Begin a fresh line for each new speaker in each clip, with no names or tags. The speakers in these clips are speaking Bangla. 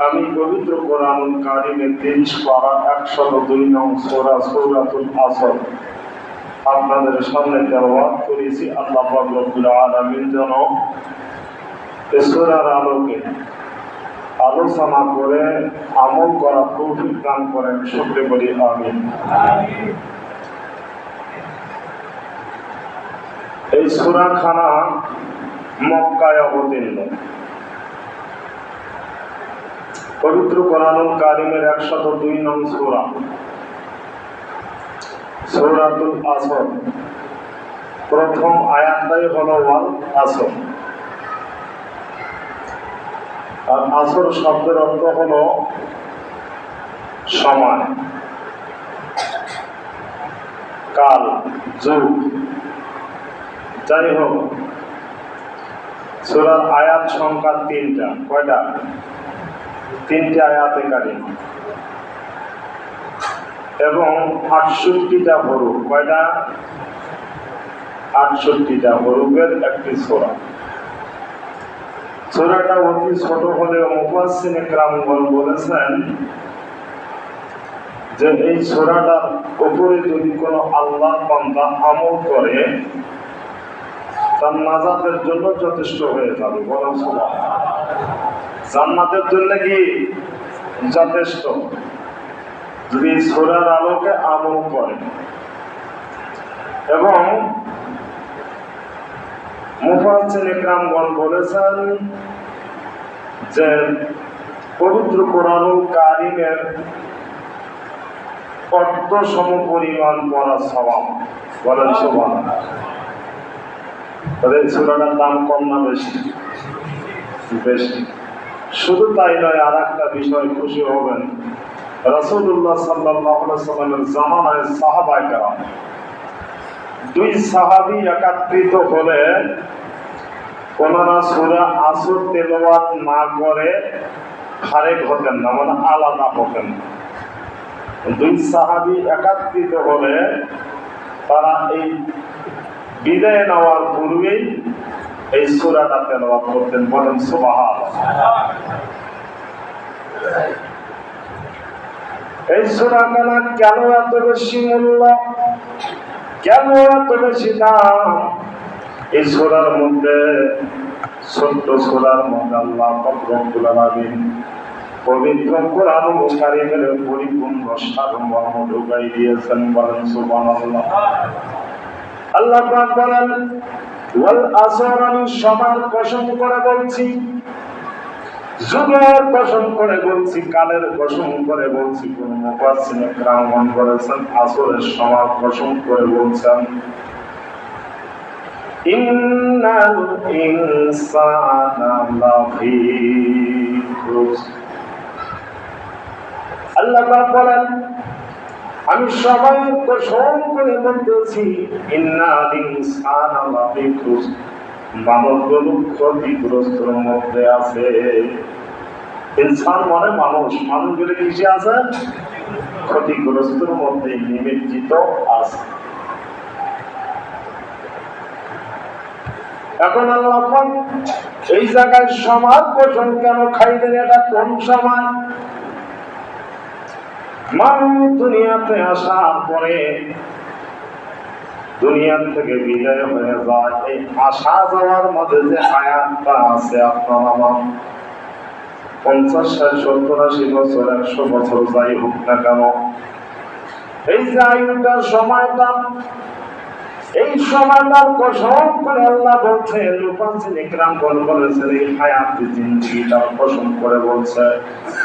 আমি পবিত্র কোরআনুল কারীমের 23 পারা 102 নং সূরা সূরাতুল আসর আপনাদের সামনে তেলাওয়াত করেছি। আল্লাহ পাক রব্বুল আলামিন যেন এই সূরার আলোকে আলোচনা করে আমল করার তৌফিক দান করেন, সকলে বলি আমিন। এই সূরাখানা মক্কায় অবতীর্ণ। পবিত্র কোরআনুল কারীমের 102 নং সূরা সূরাতুল আসর, প্রথম আয়াতটাই হলো ওয়াল আসর। আর আসর শব্দের অর্থ হলো সময়, কাল, যুগ। যাই হোক, সূরার আয়াত সংখ্যা 3টা। কয়টা? 3টে আয়াতে কারিমা এবং 68টা হরফ। কয়টা? 68টা হরফের একটি সূরা। সূরাটা অতি ছোট হলেও মুফাসসিরিনে কেরামগণ বলেছেন যে এই সূরাটার উপরে যদি কোনো আল্লাহর বান্দা আমল করে তার নাজাতের জন্য যথেষ্ট হয়ে যাবে। বলেন সুবহানাল্লাহ। জান্নাতের জন্য কি যথেষ্ট, যদি সূরার আলোকে আমল করে। এবং মুফাসসিরিনে কেরামগণ বলেছেন যে পবিত্র কোরআনুল কারীমের অর্থ সমপরিমাণ পড়া সওয়াব। বলেন সুবহানাল্লাহ। তাহলে সূরাটার দাম কম না বেশি? বেশি। শুধু তাই নয়, আর একটা বিষয় খুশি হবেন, রাসূলুল্লাহ সাল্লাল্লাহু আলাইহি ওয়াসাল্লামের জামানায় সাহাবায়ে কেরাম, 2 সাহাবী একত্রিত হলে ওনারা সূরা আসর তেলাওয়াত না করে ফারেক হতেন না, মানে আলাদা হতেন। 2 সাহাবী একত্রিত হলে তারা এই বিদায় নেওয়ার পূর্বেই এই সূরাটা তেলাওয়াত করতেন। বলেন সুবহানাল্লাহ। এই সূরাটা কেন এত বেশি মূল্য, কেন এত বেশি দাম? এই সূরার মধ্যে, ছোট্ট সূরার মধ্যে আল্লাহ পাক রব্বুল আলামিন পবিত্র কোরআনুল কারীমের পরিপূর্ণ সারমর্ম ঢুকাই দিয়েছেন। বলেন সুবহানাল্লাহ। আল্লাহ পাক বলেন, ওয়াল আসর, আমি সময়ের কসম করে বলছি, যুগের কসম করে বলছি, কালের কসম করে বলছি। কোন মুফাসসিরিনে কেরামগণ বলেছেন আসরের সময়ের কসম করে বলছেন। ইন্নাল ইনসানা লাফি খুসর। আল্লাহ পাক বলেন, আমি সময়ের কসম করে বলতেছি, ইন্নাল ইনসানা লাফি খুসর, মানবগুলো ক্ষতিগ্রস্তর মধ্যে আছে। ইনসান মানে মানুষ, মানুষগুলো কিসে আছে? ক্ষতিগ্রস্তর মধ্যে নিমজ্জিত আছে। এখন আল্লাহ পাক এই জায়গায় সময়ের কসম কেন খাইলেন? এটা কোন সময়? মানুষ দুনিয়াতে আসার পরে দুনিয়ার থেকে বিদায় হয়ে যায়, এই আসা যাওয়ার মধ্যে যে হায়াতটা আছে, আপনার আমার 50, 60, 70, 80 বছর, 100 বছর যাই হোক না কেন, এই যে আয়ুটার সময়টা, এই সময়টার কসম করে আল্লাহ বলছেন, মুফাসসিরিনে কেরামগণ বলেছেন, এই হায়াত জিন্দেগিটার কসম করে বলছে,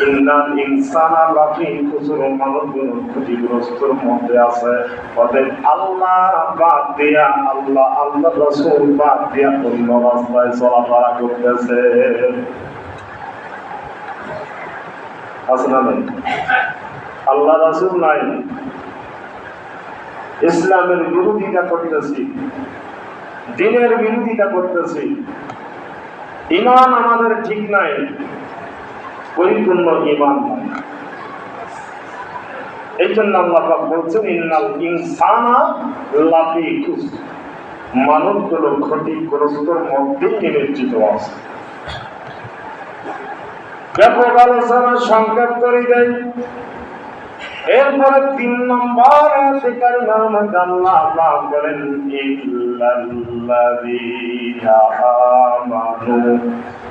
ইন্নাল ইনসানা লাফি খুসর, মানবগুলো ক্ষতিগ্রস্তর মধ্যে আছে। অতএব আল্লাহ বাদ দিয়া, আল্লাহ রাসূল বাদ দিয়া অন্য রাস্তায় চলাফেরা করতেছে। আছে না নাই? আল্লাহ রাসূল নাই, ইসলামের বিরোধিতা করতেছি, দ্বীনের বিরোধিতা করতেছি, ঈমান আমাদের ঠিক নাই, পরিপূর্ণ ঈমান নাই। এই জন্য আল্লাহ পাক বলছেন, ইন্নাল ইনসানা লাফি খুসর, মানবগুলো ক্ষতিগ্রস্তর মধ্যে নিমজ্জিত আছে। ব্যাপক আলোচনা সংক্ষেপ করে দেয়। এরপরে 3 নম্বর আয়াতের নামে আল্লাহ পাক বলেন ইল্লাল্লাযীনা আমানু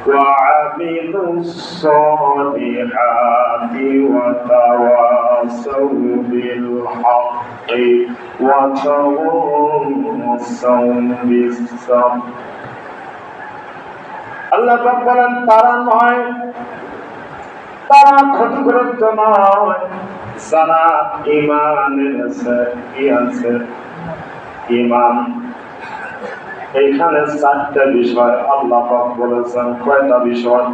ওয়া আমিলুস সালিহাতি ওয়া তাওয়াসাউ বিল হাক্কি ওয়া তাওয়াসাউ বিস সাবর। আল্লাহ পাক বলেন তারা নয়, তারা ক্ষতিগ্রস্ত নয় যারা ঈমান এনেছে। কি আছে? ঈমান। এইখানে 4টা বিষয় আল্লাহ পাক বলেছেন। কয়টা বিষয়?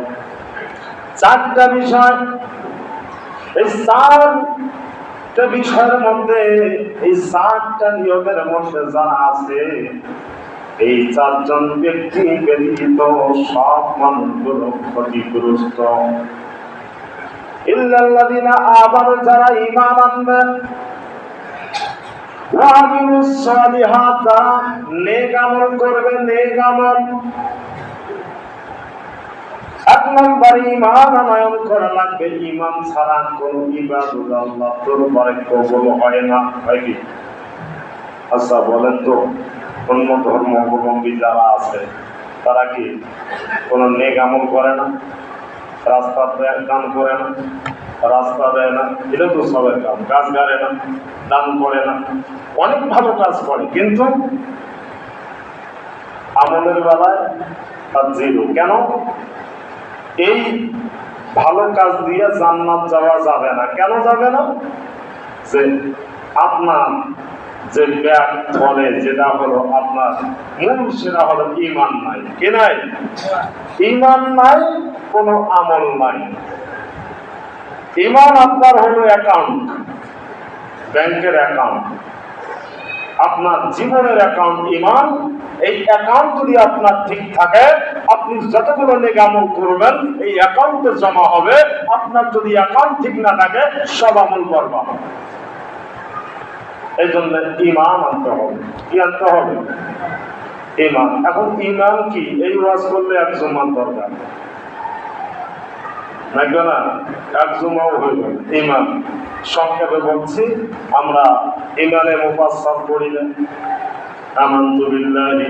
4টা বিষয়। এই 4টা বিষয়ের মধ্যে, এই 4টা নিয়মের মধ্যে যারা আছে, এই 4 জন ব্যক্তি ব্যতীত সব মানুষগুলো ক্ষতিগ্রস্ত। ইল্লাল্লাযীনা আমানু, যারা ঈমান আনবে, ওয়া আমিলুস সালিহাত, যারা নেক আমল করবে, নেক আমল। 1 নম্বর ঈমান আনয়ন করা লাগবে। ঈমান ছাড়া কোনো ইবাদত আল্লাহর দরবারে কবুল হয় না। হয় কি? আচ্ছা বলেন তো, অন্য ধর্ম অবলম্বী যারা আছে তারা কি কোনো নেক আমল করে না? রাস্তা দান করে না, রাস্তা দেয় না, এটা তো সবের কাজ। গাছ গাড়ে না, দান করে না, অনেক ভালো কাজ করে, কিন্তু আমলের বেলায় তার জিরো। কেন? এই ভালো কাজ দিয়ে জান্নাত যাওয়া যাবে না। কেন যাবে না? যে আপনার যে ব্যাগ ধরে, যেটা হলো আপনার মূল, সেটা হলো ঈমান নাই। কি নাই? ঈমান নাই, কোনো আমল নাই। ঈমান আপনার হলো অ্যাকাউন্ট, ব্যাংকের অ্যাকাউন্ট, আপনার জীবনের অ্যাকাউন্ট ঈমান। এই অ্যাকাউন্ট যদি আপনার ঠিক থাকে, আপনি যতগুলো নেক আমল করবেন এই অ্যাকাউন্টে জমা হবে। আপনার যদি অ্যাকাউন্ট ঠিক না থাকে, সব আমল বরবাদ। এই জন্য ঈমান আনতে হবে। কি আনতে হবে? ঈমান। এখন ঈমান কি? এই ওয়াজ করলে 1 জুমার দরকার লাগবে না? 1 জুমাও হইল। ঈমান সংক্ষেপে বলছি, আমরা ঈমানে মুফাসসাল পড়ি না। আমানতু বিল্লাহি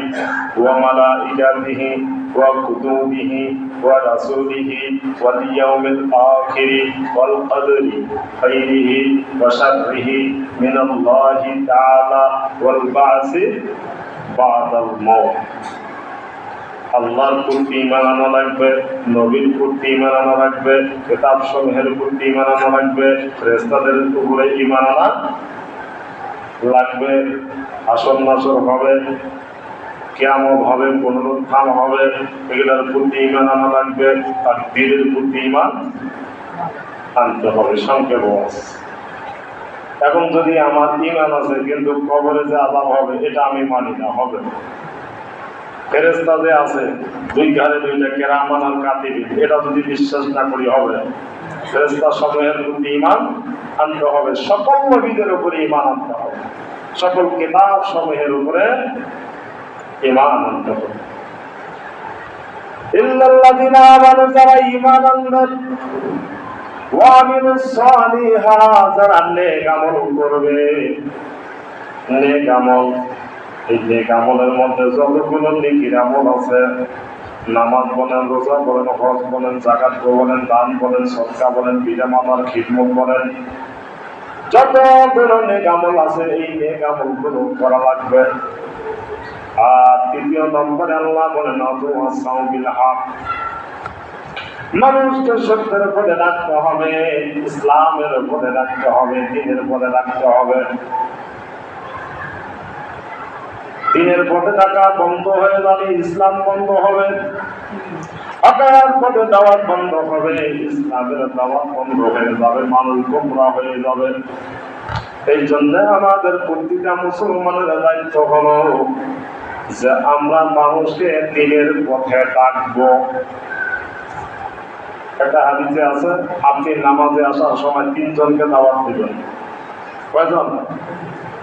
ওয়া মালাইকাতিহি ওয়া কুতুবিহি ওয়া রাসূলিহি ওয়াল ইয়াউমিল আখির ওয়াল কদরি খাইরিহি ওয়া শাররিহি মিনাল্লাহি তাআলা ওয়াল বা'সি বা'দাল মাউত। আল্লাহর প্রতি ঈমান আনা লাগবে, নবীর প্রতি ঈমান আনা লাগবে, কিতাব সমূহের প্রতি ঈমান আনা লাগবে, ফেরেশতাদের উপরে ঈমান আনা লাগবে। হাসর নাসর হবে, কিয়ামত হবে, পুনরুত্থান হবে, এগুলোর প্রতি ঈমান আনা লাগবে। আর দিনের প্রতি ঈমান আনতে হবে। সংক্ষেপে আছে। এখন যদি আমার ঈমান আছে কিন্তু কবরে যে আযাব হবে এটা আমি মানি না, হবে। ফেরেশতা যে আছে 2 ঘাড়ে 2টা কেরামান আর কাতিবিন, এটা যদি বিশ্বাস না করি হবে। ফেরেশতা সমূহের প্রতি ঈমান আনতে হবে। সকল নবীদের উপরে ঈমান আনতে হবে। সকল কিতাব সমূহের উপরে ঈমান আনতে হবে। ইল্লাল্লাযীনা আমানু, যারা ঈমান আনবেন, ওয়া আমিলুস সালিহাত, যারা নেক আমল করবে। নেক আমল, এই নেক আমলের মধ্যে যতগুলো নেকির আমল আছে, নামাজ বলেন, রোজা বলেন, হজ বলেন, যাকাত বলেন, দান বলেন, সদকা বলেন, পিতামাতার খিদমত বলেন, যতগুলো নেক আমল আছে এই নেক আমলগুলো করা লাগবে। আর 3 নম্বরে আল্লাহ বলেন ওয়াতাওয়াসাউ বিল হক, মানুষকে সত্যের উপরে রাখতে হবে, ইসলামের উপরে রাখতে হবে, দ্বীনের উপরে রাখতে হবে। দ্বীনের পথে থাকা বন্ধ হয়ে যাবে, ইসলাম বন্ধ হবে। হকের পথে দাওয়াত বন্ধ হবে, ইসলামের দাওয়াত বন্ধ হয়ে যাবে, মানুষ গোমরাহ হয়ে যাবে। এই জন্য আমাদের প্রতিটা মুসলমানের দায়িত্ব হলো যে আমরা মানুষকে দ্বীনের পথে ডাকবো। একটা হাদিসে আছে, আপনি নামাজে আসার সময় 3 জনকে দাওয়াত দিবেন। কয়জন?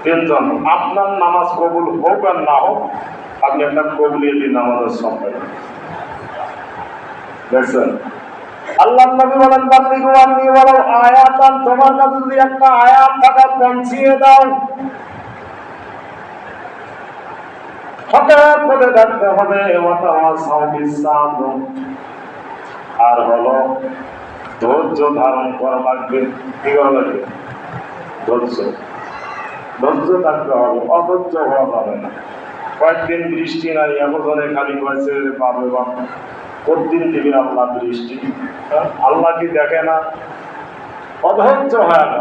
3 জন। আপনার নামাজ কবুল হোক আর না হোক, আপনি একটা কবুলিয়তি নামাজের সব পাবেন। দেখছেন? আল্লাহ নবী বলেন বাল্লিগু আন্নী ওয়ালাউ আয়াতান, তোমার কাছে যদি একটা আয়াত থাকে পৌঁছিয়ে দাও। হঠাৎ করে ডাকতে হবে ওয়াতাওয়াসাউ বিস-সাবর, আর হলো ধৈর্য ধারণ করা লাগবে। কি করা লাগবে? ধৈর্য থাকতে হবে, অধৈর্য হওয়া যাবে না। কয়েকদিন বৃষ্টি নাই, একজনে খালি কয়েছে পাবে বাপ, কতদিন দিবে আল্লাহ বৃষ্টি? আল্লাহ কি দেখে না? অধৈর্য হয় না,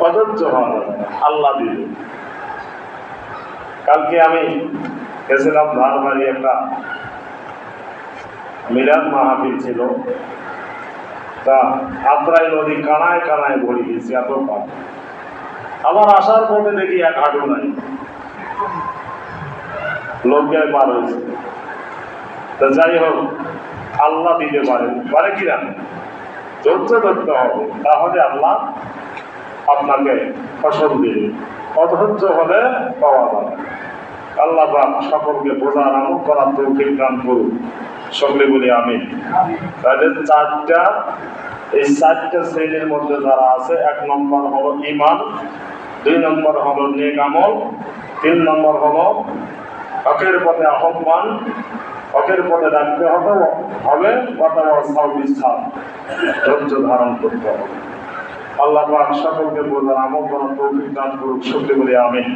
অধৈর্য হওয়া যাবে না, আল্লাহ দিবে। কালকে আমি গেছিলাম ধারবাড়ি, একটা মিলাদ মাহফিল ছিল, তা আত্রাই নদী কানায় কানায় ভরে গেছে, এত পানি। আবার আসার পথে দেখি এক হাঁটু নাই, লোককে পার হয়েছে। তা যাই হোক, আল্লাহ দিতে পারে কিনা, ধৈর্য ধরতে হবে, তাহলে আল্লাহ আপনাকে ফসল দিবে। অধৈর্য হলে পাওয়া যাবে। আল্লাহ পাক সকলকে বোঝার আমল করার তৌফিক দান করুন, সকলে বলি আমিন। তাহলে এই চারটা শ্রেণীর মধ্যে যারা আছে, 1 নম্বর হলো ঈমান, 2 নম্বর হলো নেক আমল, 3 নম্বর হলো হকের পথে আহ্বান, হকের পথে ডাকতে হবে, ওয়াতাওয়াসাউ বিস-সাবর, ধৈর্য ধারণ করতে হবে। আল্লাহ পাক সকলকে বোঝার আমল করার তৌফিক দান করুন, সকলে বলি আমিন।